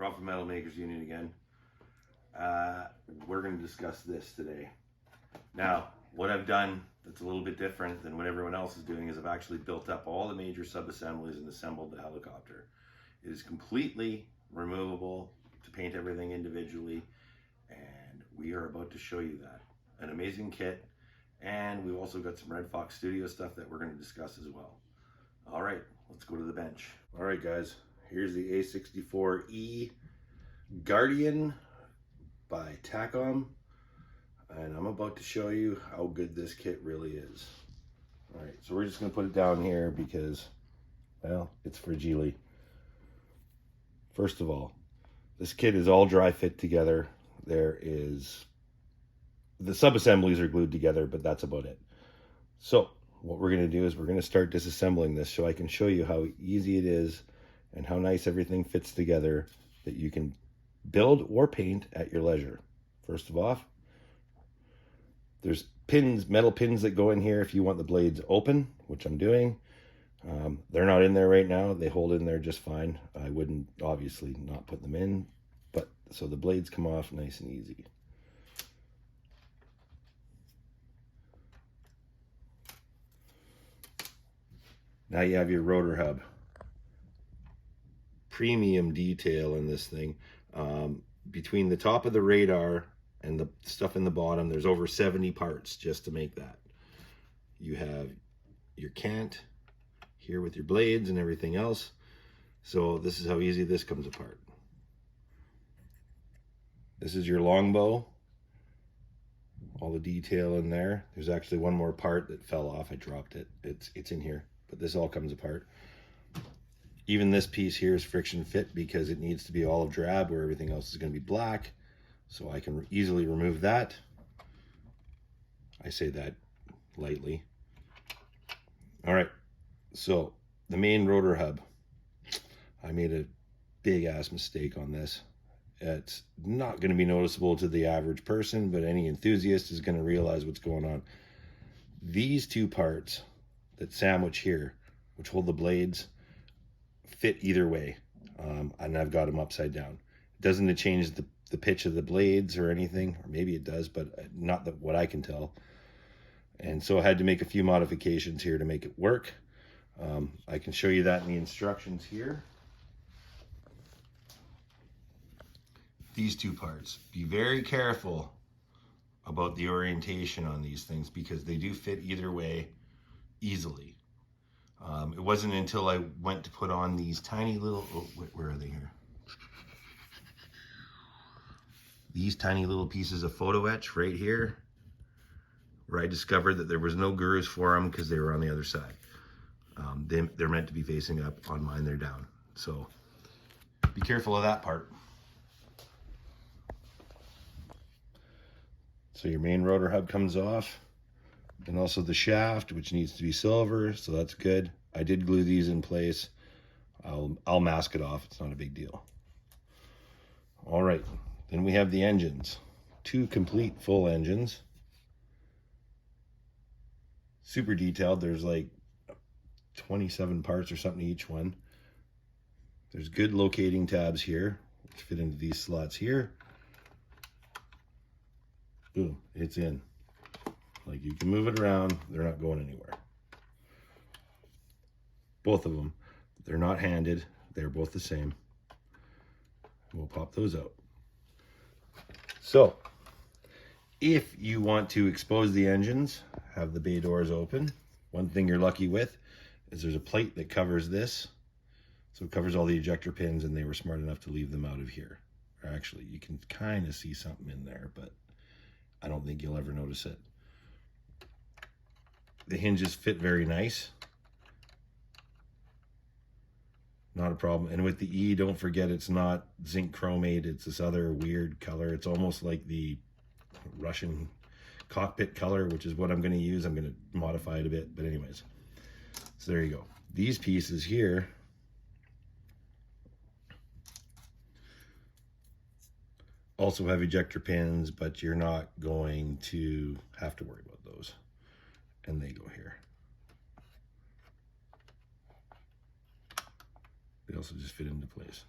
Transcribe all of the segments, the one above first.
Ralph Metal Makers Union again. We're going to discuss this today. Now, what I've done that's a little bit different than what everyone else is doing is I've actually built up all the major sub-assemblies and assembled the helicopter. It is completely removable to paint everything individually, and we are about to show you that. An amazing kit, and we've also got some Red Fox Studio stuff that we're going to discuss as well. All right, let's go to the bench. All right, guys, here's the A64 E Guardian by Takom, and I'm about to show you how good this kit really is. All right, so we're just going to put it down here because, well, it's fragile. First of all, this kit is all dry fit together. The sub-assemblies are glued together, but that's about it. So what we're going to do is we're going to start disassembling this so I can show you how easy it is and how nice everything fits together that you can build or paint at your leisure. First of all, there's pins, metal pins that go in here if you want the blades open, which I'm doing. They're not in there right now. They hold in there just fine. I wouldn't obviously not put them in, but so the blades come off nice and easy. Now you have your rotor hub. Premium detail in this thing. Between the top of the radar and the stuff in the bottom, there's over 70 parts just to make that. You have your cant here with your blades and everything else. So this is how easy this comes apart. This is your longbow. All the detail in there. There's actually one more part that fell off. I dropped it. It's in here. But this all comes apart. Even this piece here is friction fit because it needs to be olive drab where everything else is going to be black. So I can easily remove that. I say that lightly. All right, so the main rotor hub. I made a big ass mistake on this. It's not going to be noticeable to the average person, but any enthusiast is going to realize what's going on. These two parts that sandwich here, which hold the blades, fit either way, and I've got them upside down. It doesn't change the pitch of the blades or anything, or maybe it does, but not what I can tell. And so I had to make a few modifications here to make it work. I can show you that in the instructions here. These two parts. Be very careful about the orientation on these things because they do fit either way easily. It wasn't until I went to put on these tiny little, oh, where are they here? These tiny little pieces of photo etch right here, where I discovered that there was no grooves for them because they were on the other side. They're meant to be facing up. On mine, they're down. So be careful of that part. So your main rotor hub comes off. And also the shaft, which needs to be silver, so that's good. I did glue these in place. I'll mask it off. It's not a big deal. All right, then we have the engines. 2 complete full engines. Super detailed. There's like 27 parts or something each one. There's good locating tabs here, which fit into these slots here. Boom, it's in. Like you can move it around, they're not going anywhere. Both of them, they're not handed, they're both the same. We'll pop those out. So, if you want to expose the engines, have the bay doors open. One thing you're lucky with is there's a plate that covers this. So it covers all the ejector pins, and they were smart enough to leave them out of here. Or actually, you can kind of see something in there, but I don't think you'll ever notice it. The hinges fit very nice. Not a problem. And with the E, don't forget it's not zinc chromate. It's this other weird color. It's almost like the Russian cockpit color, which is what I'm going to use. I'm going to modify it a bit. But anyways, so there you go. These pieces here also have ejector pins, but you're not going to have to worry about those. And they go here. They also just fit into place.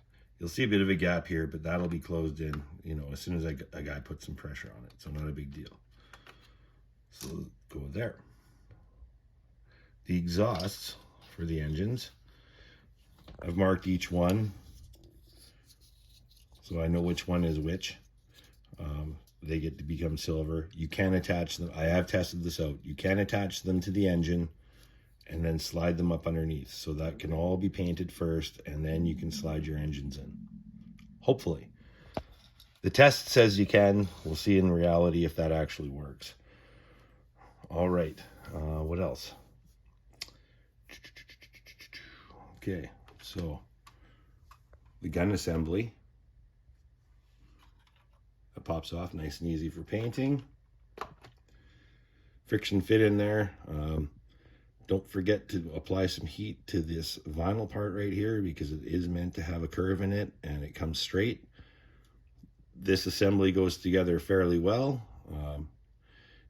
You'll see a bit of a gap here, but that'll be closed in, you know, as soon as a guy puts some pressure on it. So not a big deal. So go there. The exhausts for the engines, I've marked each one so I know which one is which. They get to become silver. You can attach them. I have tested this out. You can attach them to the engine and then slide them up underneath. So that can all be painted first, and then you can slide your engines in. Hopefully. The test says you can. We'll see in reality if that actually works. All right. What else? Okay. So the gun assembly. That pops off nice and easy for painting. Friction fit in there. Don't forget to apply some heat to this vinyl part right here because it is meant to have a curve in it and it comes straight. This assembly goes together fairly well.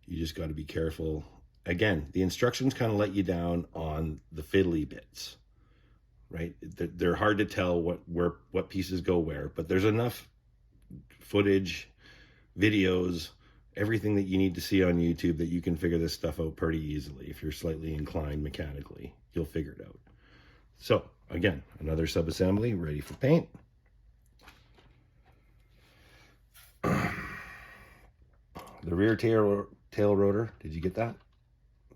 You just got to be careful. Again, the instructions kind of let you down on the fiddly bits, right? They're hard to tell what pieces go where, but there's enough footage, videos, everything that you need to see on YouTube that you can figure this stuff out pretty easily. If you're slightly inclined mechanically, you'll figure it out. So again, another sub-assembly ready for paint. The rear tail rotor, did you get that?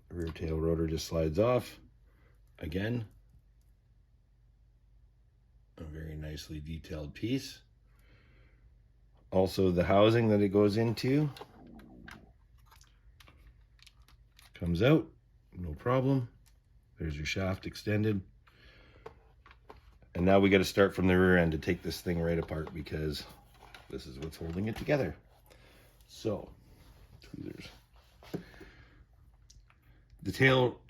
The rear tail rotor just slides off. Again, a very nicely detailed piece. Also, the housing that it goes into comes out, no problem. There's your shaft extended. And now we got to start from the rear end to take this thing right apart because this is what's holding it together. So, tweezers. The tail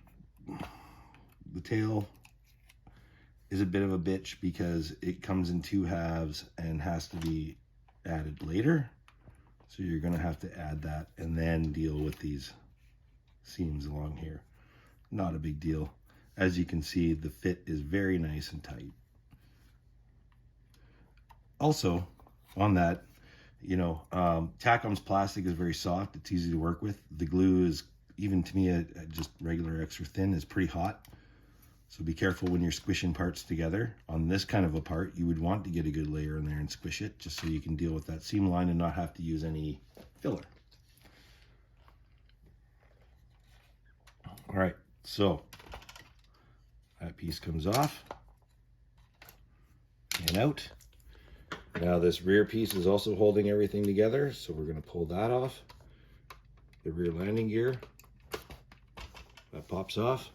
is a bit of a bitch because it comes in two halves and has to be added later. So you're going to have to add that and then deal with these seams along here. Not a big deal. As you can see, the fit is very nice and tight. Also, on that, you know, Takom's plastic is very soft. It's easy to work with. The glue is, even to me, just regular extra thin, is pretty hot. So be careful when you're squishing parts together. On this kind of a part, you would want to get a good layer in there and squish it just so you can deal with that seam line and not have to use any filler. All right, so that piece comes off and out. Now this rear piece is also holding everything together, so we're going to pull that off. The rear landing gear, that pops off.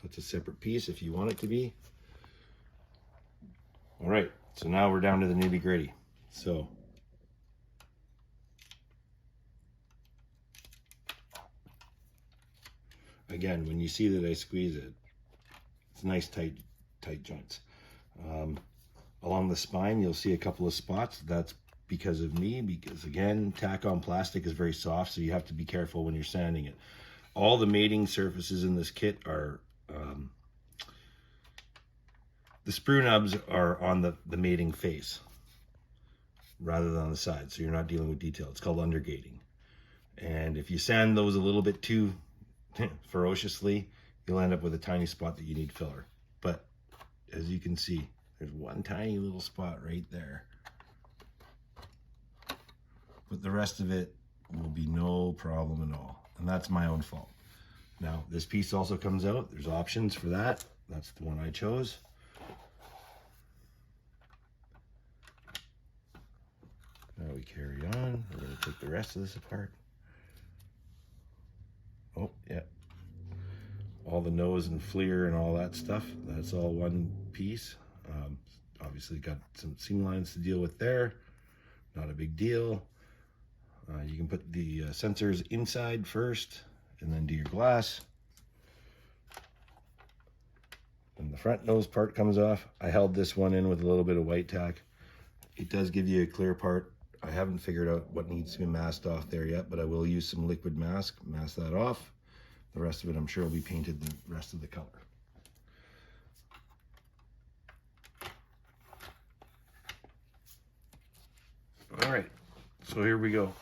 That's a separate piece if you want it to be. All right, so now we're down to the nitty gritty. So again, when you see that I squeeze it, it's nice tight joints. Along the spine, you'll see a couple of spots. That's because of me, because again, Takom plastic is very soft, so you have to be careful when you're sanding it. All the mating surfaces in this kit are the sprue nubs are on the mating face rather than on the side, so you're not dealing with detail. It's called undergating. And if you sand those a little bit too ferociously, you'll end up with a tiny spot that you need filler. But as you can see, there's one tiny little spot right there. But the rest of it will be no problem at all. And that's my own fault. Now, this piece also comes out. There's options for that. That's the one I chose. Now we carry on. We're going to take the rest of this apart. Oh, yeah. All the nose and FLIR and all that stuff, that's all one piece. Obviously got some seam lines to deal with there. Not a big deal. You can put the sensors inside first and then do your glass. And the front nose part comes off. I held this one in with a little bit of white tack. It does give you a clear part. I haven't figured out what needs to be masked off there yet, but I will use some liquid mask that off. The rest of it, I'm sure, will be painted the rest of the color. All right, so here we go.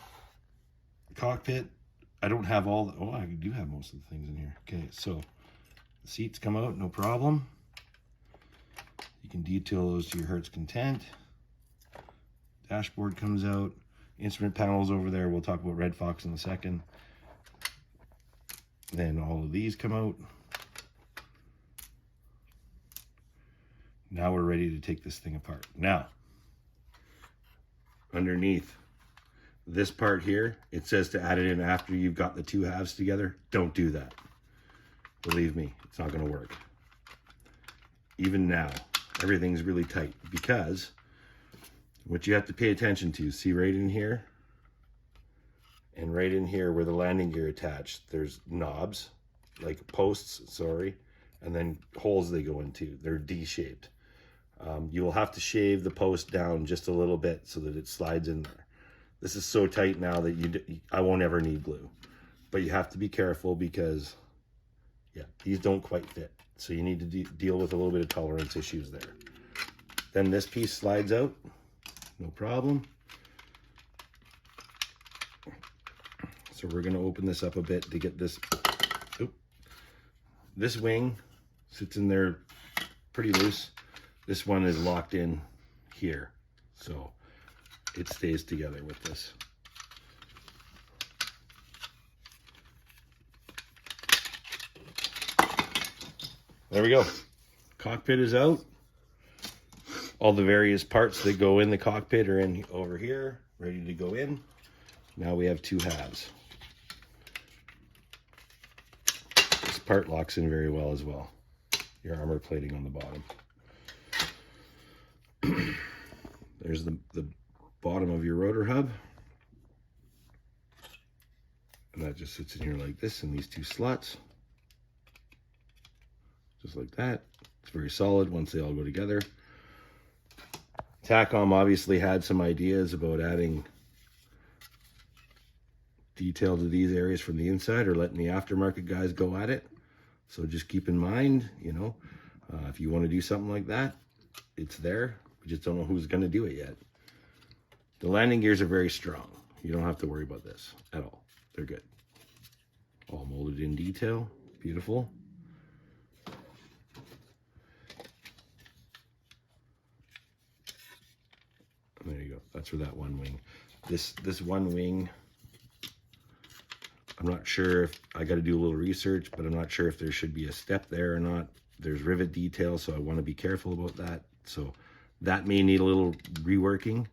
Cockpit. I don't have all the, oh, I do have most of the things in here. Okay, so the seats come out, no problem. You can detail those to your heart's content. Dashboard comes out. Instrument panels over there. We'll talk about Red Fox in a second. Then all of these come out. Now we're ready to take this thing apart. Now, underneath this part here, it says to add it in after you've got the two halves together. Don't do that. Believe me, it's not going to work. Even now, everything's really tight because what you have to pay attention to, see right in here and right in here where the landing gear attached, there's knobs, like posts, sorry, and then holes they go into. They're D-shaped. You will have to shave the post down just a little bit so that it slides in there. This is so tight now that I won't ever need glue. But you have to be careful because, yeah, these don't quite fit. So you need to deal with a little bit of tolerance issues there. Then this piece slides out, no problem. So we're gonna open this up a bit to get this, this wing sits in there pretty loose. This one is locked in here, so it stays together with this. There we go. Cockpit is out. All the various parts that go in the cockpit are in over here, ready to go in. Now we have two halves. This part locks in very well as well. Your armor plating on the bottom. There's the bottom of your rotor hub. And that just sits in here like this in these two slots. Just like that. It's very solid once they all go together. Takom obviously had some ideas about adding detail to these areas from the inside or letting the aftermarket guys go at it. So just keep in mind, you know, if you want to do something like that, it's there. We just don't know who's going to do it yet. The landing gears are very strong. You don't have to worry about this at all. They're good. All molded in detail. Beautiful. There you go. That's for that one wing. This one wing, I'm not sure if I got to do a little research, but I'm not sure if there should be a step there or not. There's rivet detail, so I want to be careful about that. So that may need a little reworking,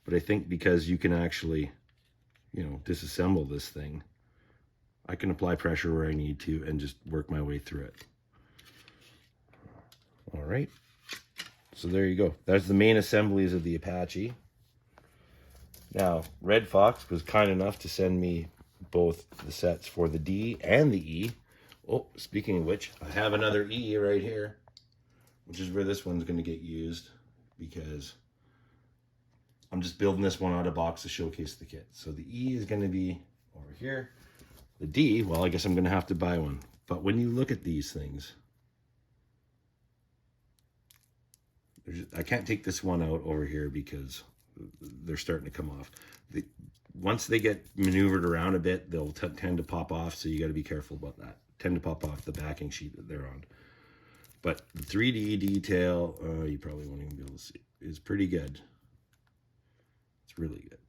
but I think because you can actually, you know, disassemble this thing, I can apply pressure where I need to and just work my way through it. All right. So there you go. That's the main assemblies of the Apache. Now, Red Fox was kind enough to send me both the sets for the D and the E. Oh, speaking of which, I have another E right here, which is where this one's going to get used because I'm just building this one out of box to showcase the kit. So the E is going to be over here. The D, well, I guess I'm going to have to buy one. But when you look at these things, I can't take this one out over here because they're starting to come off. Once they get maneuvered around a bit, they'll tend to pop off, so you got to be careful about that. Tend to pop off the backing sheet that they're on. But the 3D detail, you probably won't even be able to see, is pretty good. It's really good.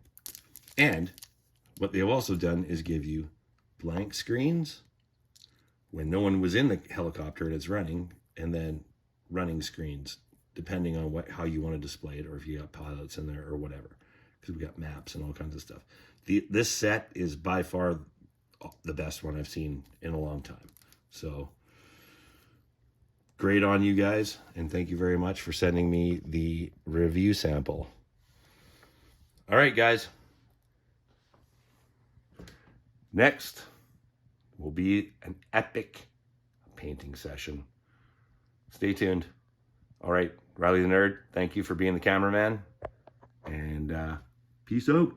And what they've also done is give you blank screens when no one was in the helicopter and it's running, and then running screens depending on how you want to display it, or if you got pilots in there or whatever, because we got maps and all kinds of stuff. This set is by far the best one I've seen in a long time. So great on you guys, and thank you very much for sending me the review sample. All right, guys. Next will be an epic painting session. Stay tuned. All right, Riley the Nerd, thank you for being the cameraman, and peace out.